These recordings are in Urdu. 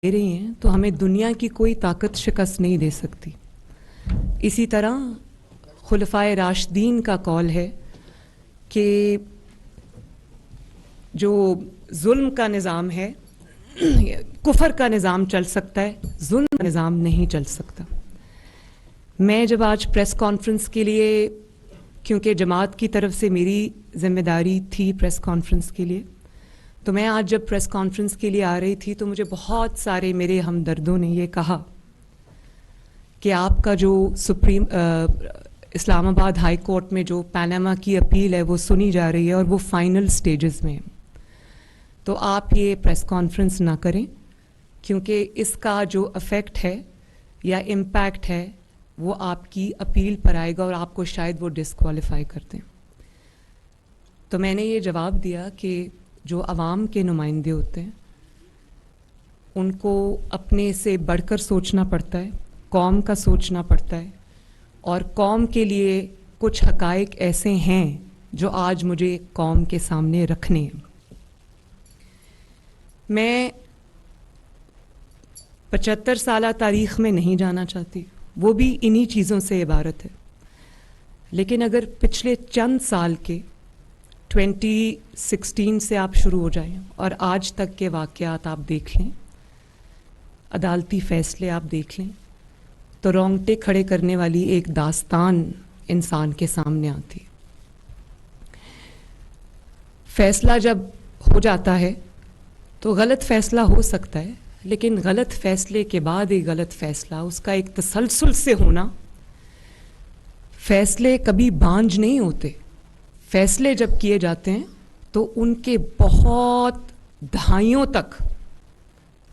دے رہی ہیں تو ہمیں دنیا کی کوئی طاقت شکست نہیں دے سکتی. اسی طرح خلفائے راشدین کا قول ہے کہ جو ظلم کا نظام ہے، کفر کا نظام چل سکتا ہے، ظلم کا نظام نہیں چل سکتا. میں جب آج پریس کانفرنس کے لیے، کیونکہ جماعت کی طرف سے میری ذمہ داری تھی پریس کانفرنس کے لیے، تو میں آج جب پریس کانفرنس کے لیے آ رہی تھی تو مجھے بہت سارے میرے ہمدردوں نے یہ کہا کہ آپ کا جو اسلام آباد ہائی کورٹ میں جو پاناما کی اپیل ہے وہ سنی جا رہی ہے اور وہ فائنل سٹیجز میں ہے، تو آپ یہ پریس کانفرنس نہ کریں، کیونکہ اس کا جو افیکٹ ہے یا امپیکٹ ہے وہ آپ کی اپیل پر آئے گا اور آپ کو شاید وہ ڈسکوالیفائی کر دیں. تو میں نے یہ جواب دیا کہ جو عوام کے نمائندے ہوتے ہیں ان کو اپنے سے بڑھ کر سوچنا پڑتا ہے، قوم کا سوچنا پڑتا ہے، اور قوم کے لیے کچھ حقائق ایسے ہیں جو آج مجھے قوم کے سامنے رکھنے ہیں. میں 75 سالہ تاریخ میں نہیں جانا چاہتی، وہ بھی انہی چیزوں سے عبارت ہے. لیکن اگر پچھلے چند سال کے 2016 سے آپ شروع ہو جائیں اور آج تک کے واقعات آپ دیکھ لیں، عدالتی فیصلے آپ دیکھ لیں، تو رونگٹے کھڑے کرنے والی ایک داستان انسان کے سامنے آتی ہے. فیصلہ جب ہو جاتا ہے تو غلط فیصلہ ہو سکتا ہے، لیکن غلط فیصلے کے بعد ایک غلط فیصلہ، اس کا ایک تسلسل سے ہونا. فیصلے کبھی بانجھ نہیں ہوتے. فیصلے جب کیے جاتے ہیں تو ان کے بہت دہائیوں تک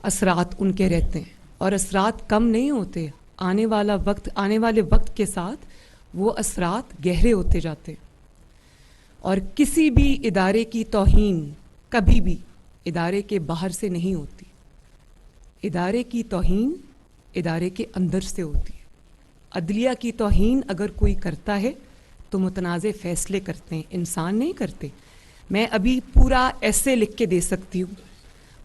اثرات ان کے رہتے ہیں، اور اثرات کم نہیں ہوتے. آنے والے وقت کے ساتھ وہ اثرات گہرے ہوتے جاتے ہیں. اور کسی بھی ادارے کی توہین کبھی بھی ادارے کے باہر سے نہیں ہوتی. ادارے کی توہین ادارے کے اندر سے ہوتی ہے. عدلیہ کی توہین اگر کوئی کرتا ہے تو متنازع فیصلے کرتے ہیں، انسان نہیں کرتے. میں ابھی پورا ایسے لکھ کے دے سکتی ہوں،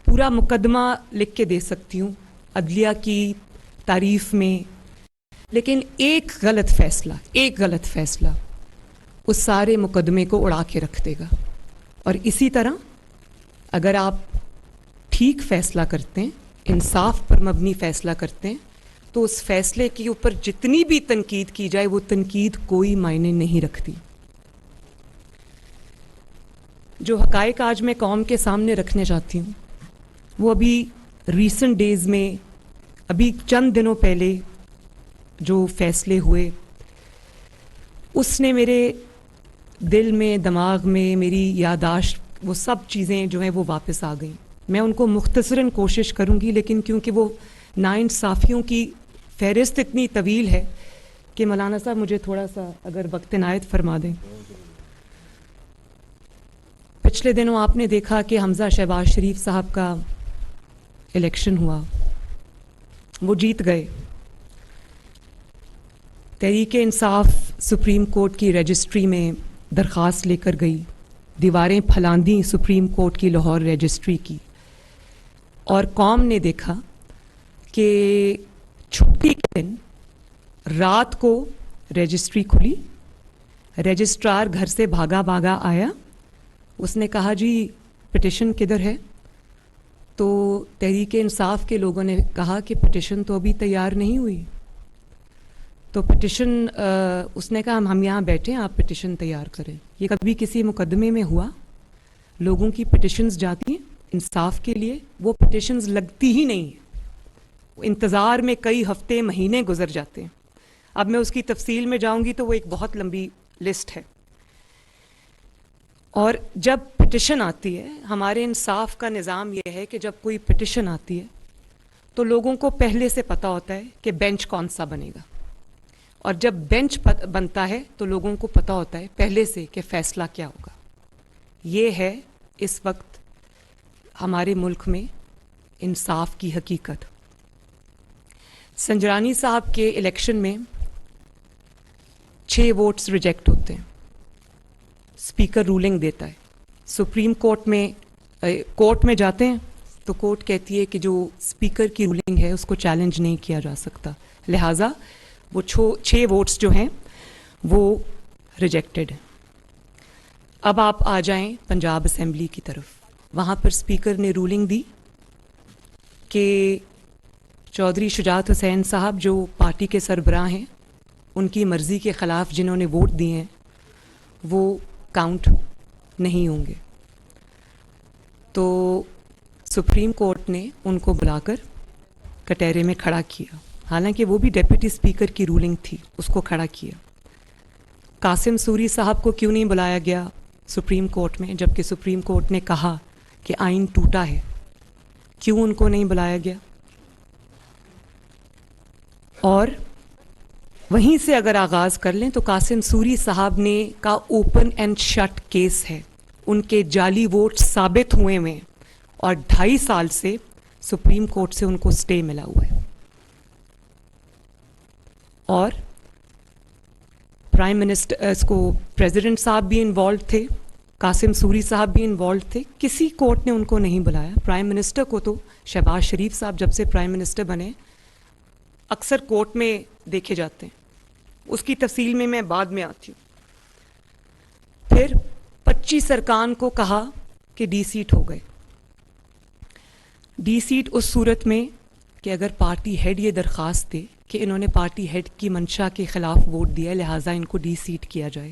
پورا مقدمہ لکھ کے دے سکتی ہوں عدلیہ کی تعریف میں، لیکن ایک غلط فیصلہ اس سارے مقدمے کو اڑا کے رکھ دے گا. اور اسی طرح اگر آپ ٹھیک فیصلہ کرتے ہیں، انصاف پر مبنی فیصلہ کرتے ہیں، تو اس فیصلے کے اوپر جتنی بھی تنقید کی جائے وہ تنقید کوئی معنی نہیں رکھتی. جو حقائق آج میں قوم کے سامنے رکھنے چاہتی ہوں وہ ابھی ریسنٹ ڈیز میں، ابھی چند دنوں پہلے جو فیصلے ہوئے، اس نے میرے دل میں، دماغ میں، میری یادداشت، وہ سب چیزیں جو ہیں وہ واپس آ گئیں. میں ان کو مختصراً کوشش کروں گی، لیکن کیونکہ وہ ناانصافیوں کی فہرست اتنی طویل ہے کہ مولانا صاحب مجھے تھوڑا سا اگر وقت عنایت فرما دیں. پچھلے دنوں آپ نے دیکھا کہ حمزہ شہباز شریف صاحب کا الیکشن ہوا، وہ جیت گئے. تحریک انصاف سپریم کورٹ کی رجسٹری میں درخواست لے کر گئی، دیواریں پھلاندیں سپریم کورٹ کی لاہور رجسٹری کی، اور قوم نے دیکھا کہ چھٹی کے دن رات کو رجسٹری کھلی، رجسٹرار گھر سے بھاگا آیا. اس نے کہا جی پٹیشن کدھر ہے؟ تو تحریک انصاف کے لوگوں نے کہا کہ پٹیشن تو ابھی تیار نہیں ہوئی. تو پٹیشن اس نے کہا ہم یہاں بیٹھے ہیں، آپ پٹیشن تیار کریں. یہ کبھی کسی مقدمے میں ہوا؟ لوگوں کی پٹیشنز جاتی ہیں انصاف کے لیے، وہ پٹیشنز لگتی ہی نہیں ہیں، انتظار میں کئی ہفتے مہینے گزر جاتے ہیں. اب میں اس کی تفصیل میں جاؤں گی تو وہ ایک بہت لمبی لسٹ ہے. اور جب پٹیشن آتی ہے، ہمارے انصاف کا نظام یہ ہے کہ جب کوئی پٹیشن آتی ہے تو لوگوں کو پہلے سے پتہ ہوتا ہے کہ بینچ کون سا بنے گا، اور جب بینچ بنتا ہے تو لوگوں کو پتہ ہوتا ہے پہلے سے کہ فیصلہ کیا ہوگا. یہ ہے اس وقت ہمارے ملک میں انصاف کی حقیقت. سنجرانی صاحب کے الیکشن میں 6 ووٹس ریجیکٹ ہوتے ہیں، اسپیکر رولنگ دیتا ہے، سپریم کورٹ میں جاتے ہیں، تو کورٹ کہتی ہے کہ جو اسپیکر کی رولنگ ہے اس کو چیلنج نہیں کیا جا سکتا، لہٰذا وہ 6 ووٹس جو ہیں وہ ریجیکٹڈ ہیں۔ اب آپ آ جائیں پنجاب اسمبلی کی طرف، وہاں پر اسپیکر نے رولنگ دی کہ چودھری شجاعت حسین صاحب جو پارٹی کے سربراہ ہیں، ان کی مرضی کے خلاف جنہوں نے ووٹ دیے ہیں وہ کاؤنٹ نہیں ہوں گے۔ تو سپریم کورٹ نے ان کو بلا کر کٹہرے میں کھڑا کیا، حالانکہ وہ بھی ڈیپٹی اسپیکر کی رولنگ تھی، اس کو کھڑا کیا۔ قاسم سوری صاحب کو کیوں نہیں بلایا گیا سپریم کورٹ میں، جبکہ سپریم کورٹ نے کہا کہ آئین ٹوٹا ہے؟ کیوں ان کو نہیں بلایا گیا؟ اور وہیں سے اگر آغاز کر لیں تو قاسم سوری صاحب نے کا اوپن اینڈ شٹ کیس ہے، ان کے جعلی ووٹ ثابت ہوئے ہیں اور 2.5 سال سے سپریم کورٹ سے ان کو سٹے ملا ہوا ہے۔ اور پرائم منسٹر اس کو پریزیڈنٹ صاحب بھی انوالوڈ تھے، قاسم سوری صاحب بھی انوالوڈ تھے، کسی کورٹ نے ان کو نہیں بلایا۔ پرائم منسٹر کو تو شہباز شریف صاحب جب سے پرائم منسٹر بنے اکثر کورٹ میں دیکھے جاتے ہیں، اس کی تفصیل میں بعد میں آتی ہوں۔ پھر 25 ارکان کو کہا کہ ڈی سیٹ ہو گئے۔ ڈی سیٹ اس صورت میں کہ اگر پارٹی ہیڈ یہ درخواست دے کہ انہوں نے پارٹی ہیڈ کی منشا کے خلاف ووٹ دیا، لہٰذا ان کو ڈی سیٹ کیا جائے۔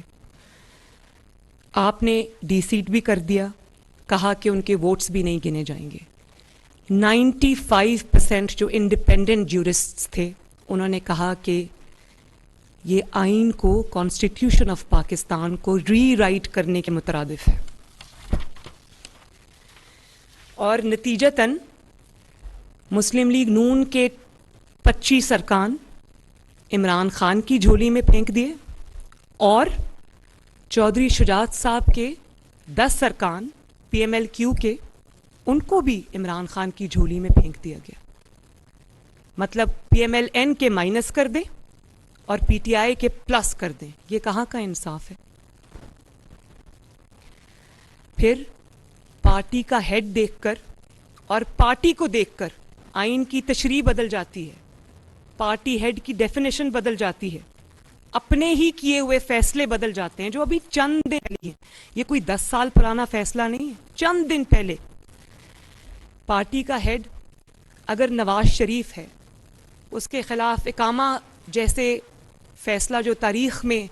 آپ نے ڈی سیٹ بھی کر دیا، کہا کہ ان کے ووٹس بھی نہیں گنے جائیں گے۔ 95% جو انڈیپینڈنٹ جورسٹس تھے انہوں نے کہا کہ یہ آئین کو، کانسٹیٹیوشن آف پاکستان کو ری رائٹ کرنے کے مترادف ہے، اور نتیجتاً مسلم لیگ نون کے 25 ارکان عمران خان کی جھولی میں پھینک دیے، اور چودھری شجاعت صاحب کے 10 ارکان پی ایم ایل کیو کے، ان کو بھی عمران خان کی جھولی میں پھینک دیا گیا۔ مطلب پی ایم ایل این کے مائنس کر دیں اور پی ٹی آئی کے پلس کر دیں، یہ کہاں کا انصاف ہے؟ پھر پارٹی کا ہیڈ دیکھ کر اور پارٹی کو دیکھ کر آئین کی تشریح بدل جاتی ہے، پارٹی ہیڈ کی ڈیفینیشن بدل جاتی ہے، اپنے ہی کیے ہوئے فیصلے بدل جاتے ہیں جو ابھی چند دن پہلے ہیں۔ یہ کوئی 10 سال پرانا فیصلہ نہیں ہے، چند دن پہلے پارٹی کا ہیڈ اگر نواز شریف ہے، اس کے خلاف اقامہ جیسے فیصلہ جو تاریخ میں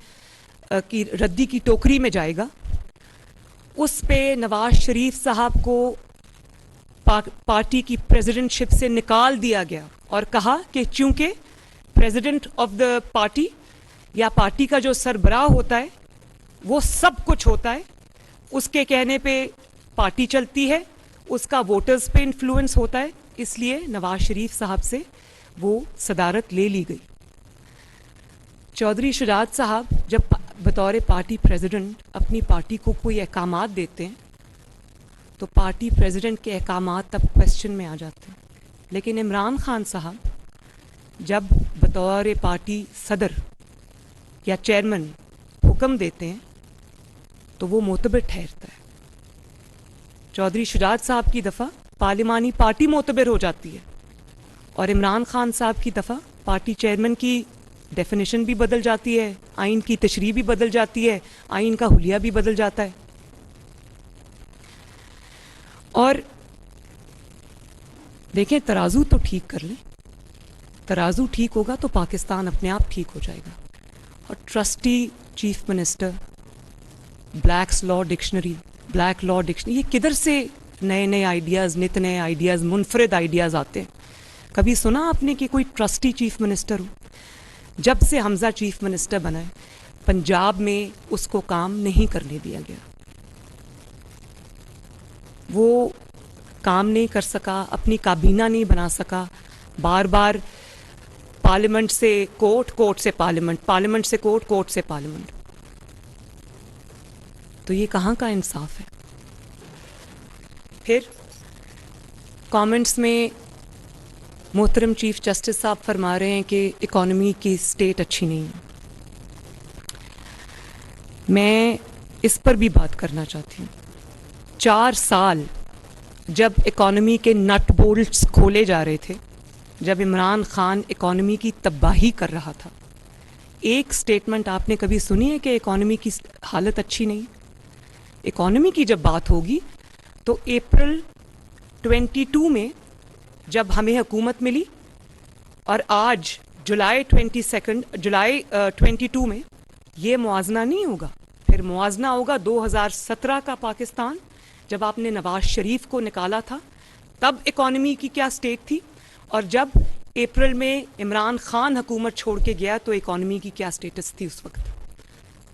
کی ردی کی ٹوکری میں جائے گا، اس پہ نواز شریف صاحب کو پارٹی کی پریزیڈنٹ شپ سے نکال دیا گیا اور کہا کہ چونکہ پریزیڈنٹ آف دا پارٹی یا پارٹی کا جو سربراہ ہوتا ہے وہ سب کچھ ہوتا ہے، اس کے کہنے پہ پارٹی چلتی ہے، اس کا ووٹرز پہ انفلوئنس ہوتا ہے، اس لیے نواز شریف صاحب سے وہ صدارت لے لی گئی۔ چودھری شجاعت صاحب جب بطور پارٹی پریزیڈنٹ اپنی پارٹی کو کوئی احکامات دیتے ہیں تو پارٹی پریزیڈنٹ کے احکامات تب کویسچن میں آ جاتے ہیں، لیکن عمران خان صاحب جب بطور پارٹی صدر یا چیئرمین حکم دیتے ہیں تو وہ معتبر ٹھہرتا ہے۔ چودھری شجاعت صاحب کی دفعہ پارلیمانی پارٹی معتبر ہو جاتی ہے، اور عمران خان صاحب کی دفعہ پارٹی چیئرمین کی ڈیفینیشن بھی بدل جاتی ہے، آئین کی تشریح بھی بدل جاتی ہے، آئین کا حلیہ بھی بدل جاتا ہے۔ اور دیکھیں، ترازو تو ٹھیک کر لیں، ترازو ٹھیک ہوگا تو پاکستان اپنے آپ ٹھیک ہو جائے گا۔ اور ٹرسٹی چیف منسٹر، بلیک لا ڈکشنری، یہ کدھر سے نئے نئے آئیڈیاز، نت نئے آئیڈیاز، منفرد آئیڈیاز آتے ہیں؟ کبھی سنا آپ نے کہ کوئی ٹرسٹی چیف منسٹر ہو؟ جب سے حمزہ چیف منسٹر بنا ہے پنجاب میں اس کو کام نہیں کرنے دیا گیا، وہ کام نہیں کر سکا، اپنی کابینہ نہیں بنا سکا، بار بار پارلیمنٹ سے کورٹ، کورٹ سے پارلیمنٹ، پارلیمنٹ سے کورٹ، کورٹ سے پارلیمنٹ۔ تو یہ کہاں کا انصاف ہے؟ پھر کامنٹس میں محترم چیف جسٹس صاحب فرما رہے ہیں کہ اکانومی کی سٹیٹ اچھی نہیں ہے۔ میں اس پر بھی بات کرنا چاہتی ہوں۔ 4 سال جب اکانومی کے نٹ بولٹس کھولے جا رہے تھے, جب عمران خان اکانومی کی تباہی کر رہا تھا, ایک سٹیٹمنٹ آپ نے کبھی سنی ہے کہ اکانومی کی حالت اچھی نہیں؟ اکانومی کی جب بات ہوگی تو اپریل 22 میں جب ہمیں حکومت ملی اور آج جولائی 22 میں یہ موازنہ نہیں ہوگا. پھر موازنہ ہوگا 2017 کا پاکستان, جب آپ نے نواز شریف کو نکالا تھا تب اکانومی کی کیا سٹیٹ تھی, اور جب اپریل میں عمران خان حکومت چھوڑ کے گیا تو اکانومی کی کیا سٹیٹس تھی. اس وقت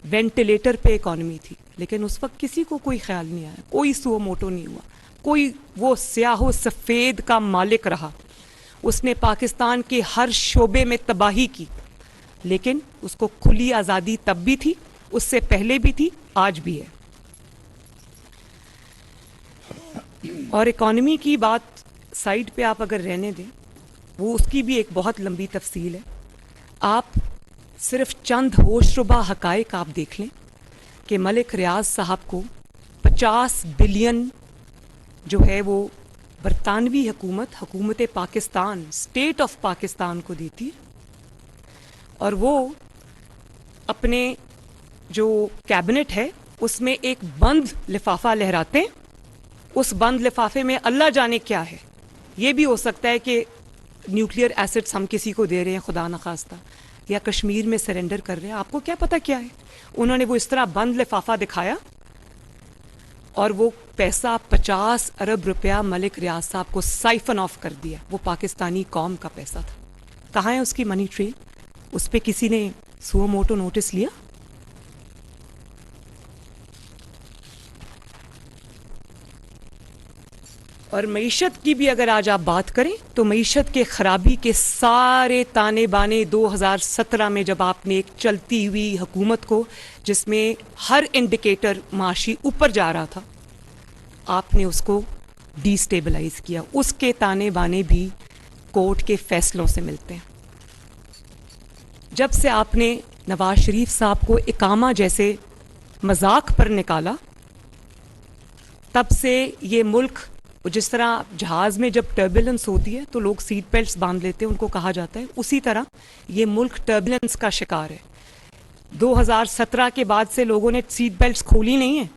وینٹیلیٹر پہ اکانومی تھی, لیکن اس وقت کسی کو کوئی خیال نہیں آیا, کوئی سو موٹو نہیں ہوا, کوئی وہ سیاہ و سفید کا مالک رہا, اس نے پاکستان کے ہر شعبے میں تباہی کی, لیکن اس کو کھلی آزادی تب بھی تھی, اس سے پہلے بھی تھی, آج بھی ہے. اور اکانومی کی بات سائڈ پہ آپ اگر رہنے دیں, وہ اس کی بھی ایک بہت لمبی تفصیل ہے. آپ صرف چند ہوش ربا حقائق آپ دیکھ لیں کہ ملک ریاض صاحب کو 50 بلین جو ہے وہ برطانوی حکومت پاکستان, اسٹیٹ آف پاکستان کو دیتی ہے, اور وہ اپنے جو کیبنٹ ہے اس میں ایک بند لفافہ لہراتے ہیں. اس بند لفافے میں اللہ جانے کیا ہے. یہ بھی ہو سکتا ہے کہ نیوکلیئر ایسٹس ہم کسی کو دے رہے ہیں خدا نخواستہ, یا کشمیر میں سرنڈر کر رہے ہیں, آپ کو کیا پتہ کیا ہے. انہوں نے وہ اس طرح بند لفافہ دکھایا اور وہ پیسہ 50 ارب روپیہ ملک ریاض صاحب کو سائفن آف کر دیا. وہ پاکستانی قوم کا پیسہ تھا. کہاں ہے اس کی منی ٹریل؟ اس پہ کسی نے سو موٹو نوٹس لیا؟ اور معیشت کی بھی اگر آج آپ بات کریں تو معیشت کے خرابی کے سارے تانے بانے 2017 میں جب آپ نے ایک چلتی ہوئی حکومت کو جس میں ہر انڈیکیٹر معاشی اوپر جا رہا تھا, آپ نے اس کو ڈی سٹیبلائز کیا. اس کے تانے بانے بھی کورٹ کے فیصلوں سے ملتے ہیں. جب سے آپ نے نواز شریف صاحب کو اقامہ جیسے مذاق پر نکالا, تب سے یہ ملک, جس طرح جہاز میں جب ٹربولنس ہوتی ہے تو لوگ سیٹ بیلٹس باندھ لیتے ہیں, ان کو کہا جاتا ہے, اسی طرح یہ ملک ٹربولنس کا شکار ہے. 2017 کے بعد سے لوگوں نے سیٹ بیلٹس کھولی نہیں ہیں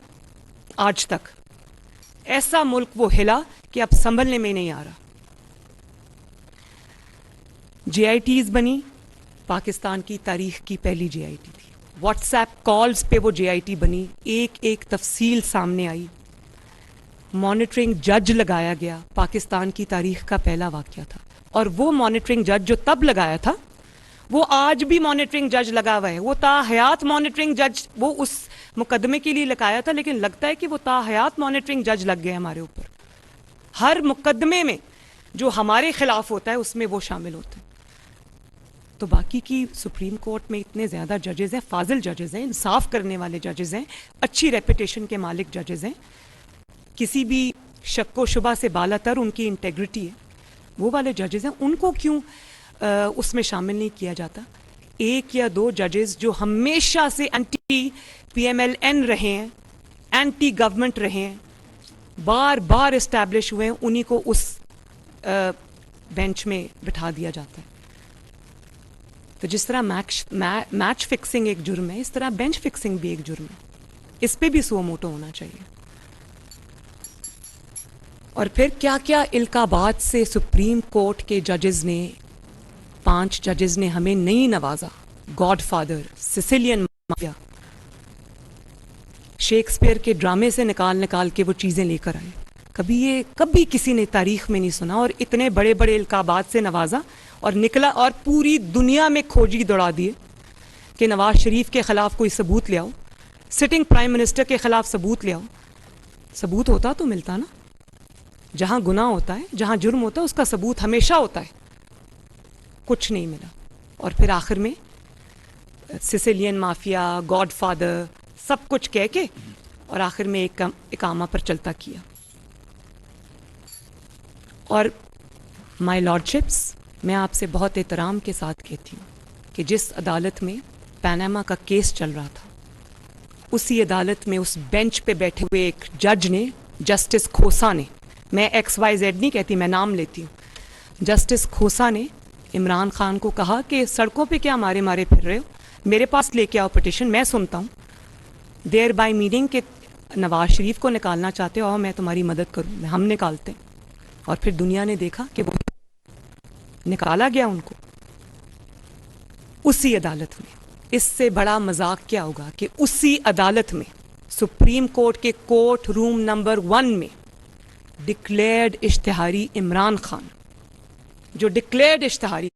آج تک. ایسا ملک وہ ہلا کہ اب سنبھلنے میں نہیں آ رہا. جے آئی ٹیز بنی, پاکستان کی تاریخ کی پہلی جے آئی ٹی تھی. واٹس ایپ کالز پہ وہ جے آئی ٹی بنی, ایک ایک تفصیل سامنے آئی. مانیٹرنگ جج لگایا گیا, پاکستان کی تاریخ کا پہلا واقعہ تھا. اور وہ مانیٹرنگ جج جو تب لگایا تھا وہ آج بھی مانیٹرنگ جج لگا ہوا ہے. وہ تا حیات مانیٹرنگ جج وہ اس مقدمے کے لیے لگایا تھا, لیکن لگتا ہے کہ وہ تا حیات مانیٹرنگ جج لگ گئے ہمارے اوپر. ہر مقدمے میں جو ہمارے خلاف ہوتا ہے اس میں وہ شامل ہوتے ہیں. تو باقی کی سپریم کورٹ میں اتنے زیادہ ججز ہیں, فاضل ججز ہیں, انصاف کرنے والے ججز ہیں, اچھی ریپوٹیشن کے مالک ججز ہیں, کسی بھی شک و شبہ سے بالا تر ان کی انٹیگریٹی ہے, وہ والے ججز ہیں. ان کو کیوں اس میں شامل نہیں کیا جاتا؟ ایک یا دو ججز جو ہمیشہ سے anti P M L N رہے ہیں, اینٹی گورنمنٹ رہے ہیں, بار بار اسٹیبلش ہوئے ہیں, انہی کو اس بینچ میں بٹھا دیا جاتا ہے. تو جس طرح میچ فکسنگ ایک جرم ہے, اس طرح بینچ فکسنگ بھی ایک جرم ہے. اس پہ بھی سو موٹو ہونا چاہیے. اور پھر کیا کیا القابات سے سپریم کورٹ کے ججز نے, 5 ججز نے ہمیں نہیں نوازا. God father, Sicilian mafia, Shakespeare کے ڈرامے سے نکال کے وہ چیزیں لے کر آئے. کبھی کسی نے تاریخ میں نہیں سنا. اور اتنے بڑے بڑے القابات سے نوازا اور نکلا, اور پوری دنیا میں کھوجی دوڑا دیے کہ نواز شریف کے خلاف کوئی ثبوت لے آؤ, سٹنگ پرائم منسٹر کے خلاف ثبوت لے آؤ. ثبوت ہوتا تو ملتا نا. جہاں گناہ ہوتا ہے, جہاں جرم ہوتا ہے, اس کا ثبوت ہمیشہ ہوتا ہے. کچھ نہیں ملا. اور پھر آخر میں سسیلین مافیا, گاڈ فادر, سب کچھ کہہ کے اور آخر میں ایک اقامہ پر چلتا کیا. اور مائی لارڈشپس, میں آپ سے بہت احترام کے ساتھ کہتی ہوں کہ جس عدالت میں پاناما کا کیس چل رہا تھا, اسی عدالت میں اس بینچ پہ بیٹھے ہوئے ایک جج نے, جسٹس کھوسا نے, میں XYZ نہیں کہتی, میں نام لیتی ہوں. جسٹس کھوسا نے عمران خان کو کہا کہ سڑکوں پہ کیا مارے مارے پھر رہے ہو, میرے پاس لے کے آؤ پٹیشن, میں سنتا ہوں. دیر بائی میننگ کہ نواز شریف کو نکالنا چاہتے ہو, اور میں تمہاری مدد کروں, ہم نکالتے ہیں. اور پھر دنیا نے دیکھا کہ وہ نکالا گیا ان کو اسی عدالت میں. اس سے بڑا مذاق کیا ہوگا کہ اسی عدالت میں, سپریم کورٹ کے کورٹ روم نمبر 1 میں ڈکلیئرڈ اشتہاری عمران خان, جو ڈکلیئرڈ اشتہاری